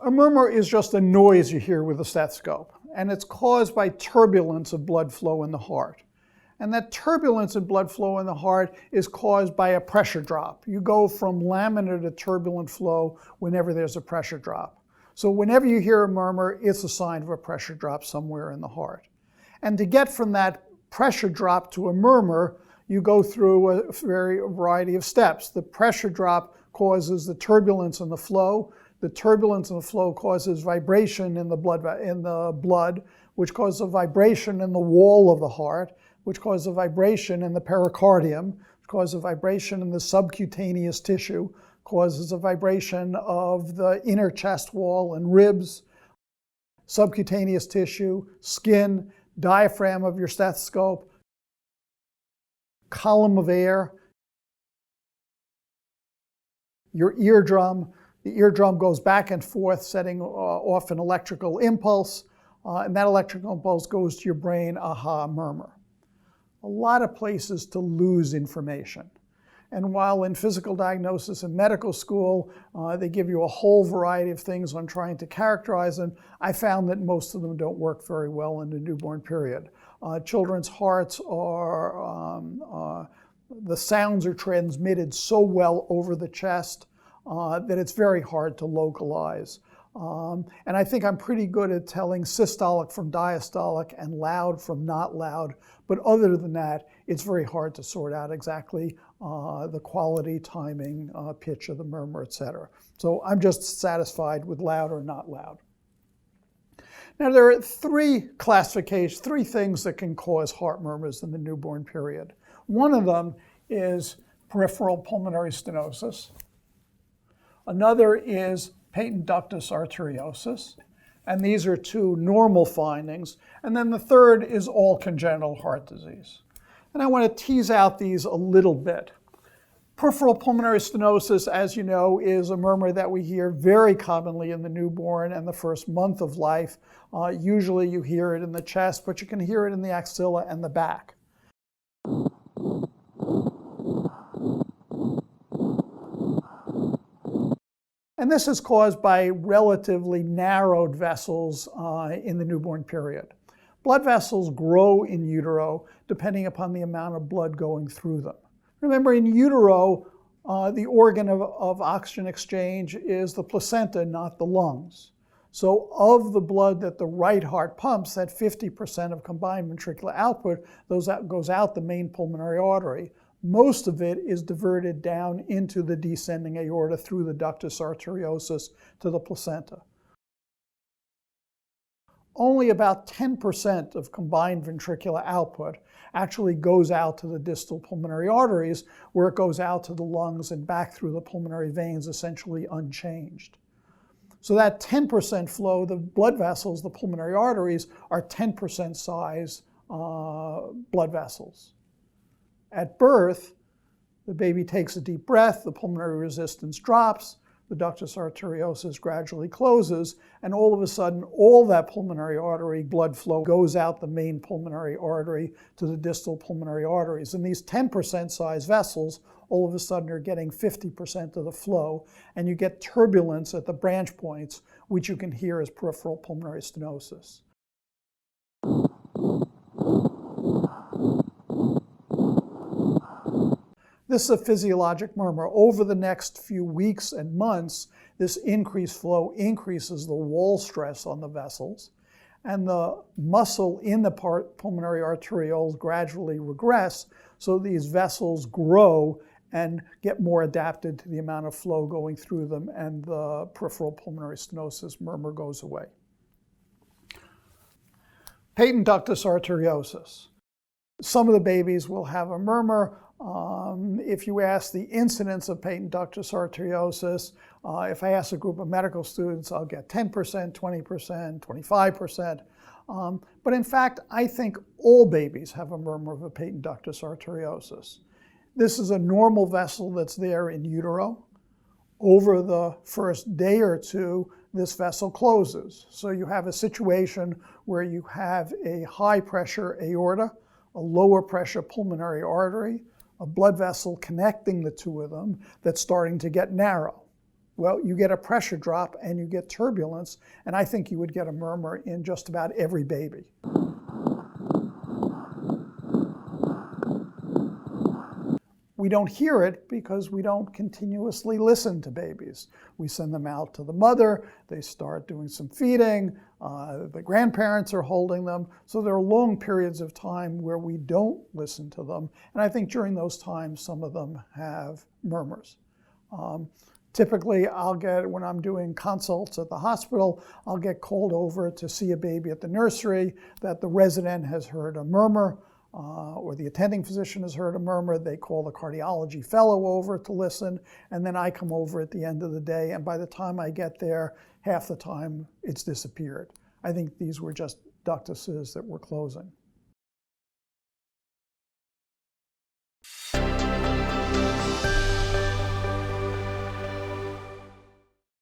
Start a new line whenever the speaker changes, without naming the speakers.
A murmur is just a noise you hear with a stethoscope, and it's caused by turbulence of blood flow in the heart. And that turbulence in blood flow in the heart is caused by a pressure drop. You go from laminar to turbulent flow whenever there's a pressure drop. So whenever you hear a murmur, it's a sign of a pressure drop somewhere in the heart. And to get from that pressure drop to a murmur, you go through a variety of steps. The pressure drop causes the turbulence in the flow. The turbulence in the flow causes vibration in the blood, which causes a vibration in the wall of the heart, which causes a vibration in the pericardium, which causes a vibration in the subcutaneous tissue, causes a vibration of the inner chest wall and ribs, subcutaneous tissue, skin, diaphragm of your stethoscope, column of air, your eardrum. The eardrum goes back and forth, setting off an electrical impulse, and that electrical impulse goes to your brain, aha, murmur. A lot of places to lose information. And while in physical diagnosis in medical school, they give you a whole variety of things on trying to characterize them, I found that most of them don't work very well in the newborn period. Children's hearts are, the sounds are transmitted so well over the chest that it's very hard to localize. And I think I'm pretty good at telling systolic from diastolic and loud from not loud. But other than that, it's very hard to sort out exactly the quality, timing, pitch of the murmur, et cetera. So I'm just satisfied with loud or not loud. Now there are three things that can cause heart murmurs in the newborn period. One of them is peripheral pulmonary stenosis. Another is patent ductus arteriosus, and these are two normal findings. And then the third is all congenital heart disease. And I want to tease out these a little bit. Peripheral pulmonary stenosis, as you know, is a murmur that we hear very commonly in the newborn and the first month of life. Usually you hear it in the chest, but you can hear it in the axilla and the back. And this is caused by relatively narrowed vessels in the newborn period. Blood vessels grow in utero depending upon the amount of blood going through them. Remember, in utero, the organ of oxygen exchange is the placenta, not the lungs. So of the blood that the right heart pumps, that 50% of combined ventricular output goes out the main pulmonary artery. Most of it is diverted down into the descending aorta through the ductus arteriosus to the placenta. Only about 10% of combined ventricular output actually goes out to the distal pulmonary arteries, where it goes out to the lungs and back through the pulmonary veins, essentially unchanged. So that 10% flow, the blood vessels, the pulmonary arteries, are 10% size blood vessels. At birth, the baby takes a deep breath, the pulmonary resistance drops, the ductus arteriosus gradually closes, and all of a sudden, all that pulmonary artery blood flow goes out the main pulmonary artery to the distal pulmonary arteries. And these 10% size vessels all of a sudden are getting 50% of the flow, and you get turbulence at the branch points, which you can hear as peripheral pulmonary stenosis. This is a physiologic murmur. Over the next few weeks and months, this increased flow increases the wall stress on the vessels, and the muscle in the pulmonary arterioles gradually regress, so these vessels grow and get more adapted to the amount of flow going through them, and the peripheral pulmonary stenosis murmur goes away. Patent ductus arteriosus. Some of the babies will have a murmur. If you ask the incidence of patent ductus arteriosus, if I ask a group of medical students, I'll get 10%, 20%, 25%. But in fact, I think all babies have a murmur of a patent ductus arteriosus. This is a normal vessel that's there in utero. Over the first day or two, this vessel closes. So you have a situation where you have a high pressure aorta, a lower pressure pulmonary artery, a blood vessel connecting the two of them that's starting to get narrow. Well, you get a pressure drop and you get turbulence, and I think you would get a murmur in just about every baby. We don't hear it because we don't continuously listen to babies. We send them out to the mother, they start doing some feeding, the grandparents are holding them, so there are long periods of time where we don't listen to them, and I think during those times some of them have murmurs. Typically, when I'm doing consults at the hospital, I'll get called over to see a baby at the nursery that the resident has heard a murmur, or the attending physician has heard a murmur. They call the cardiology fellow over to listen, and then I come over at the end of the day, and by the time I get there, half the time it's disappeared. I think these were just ductuses that were closing.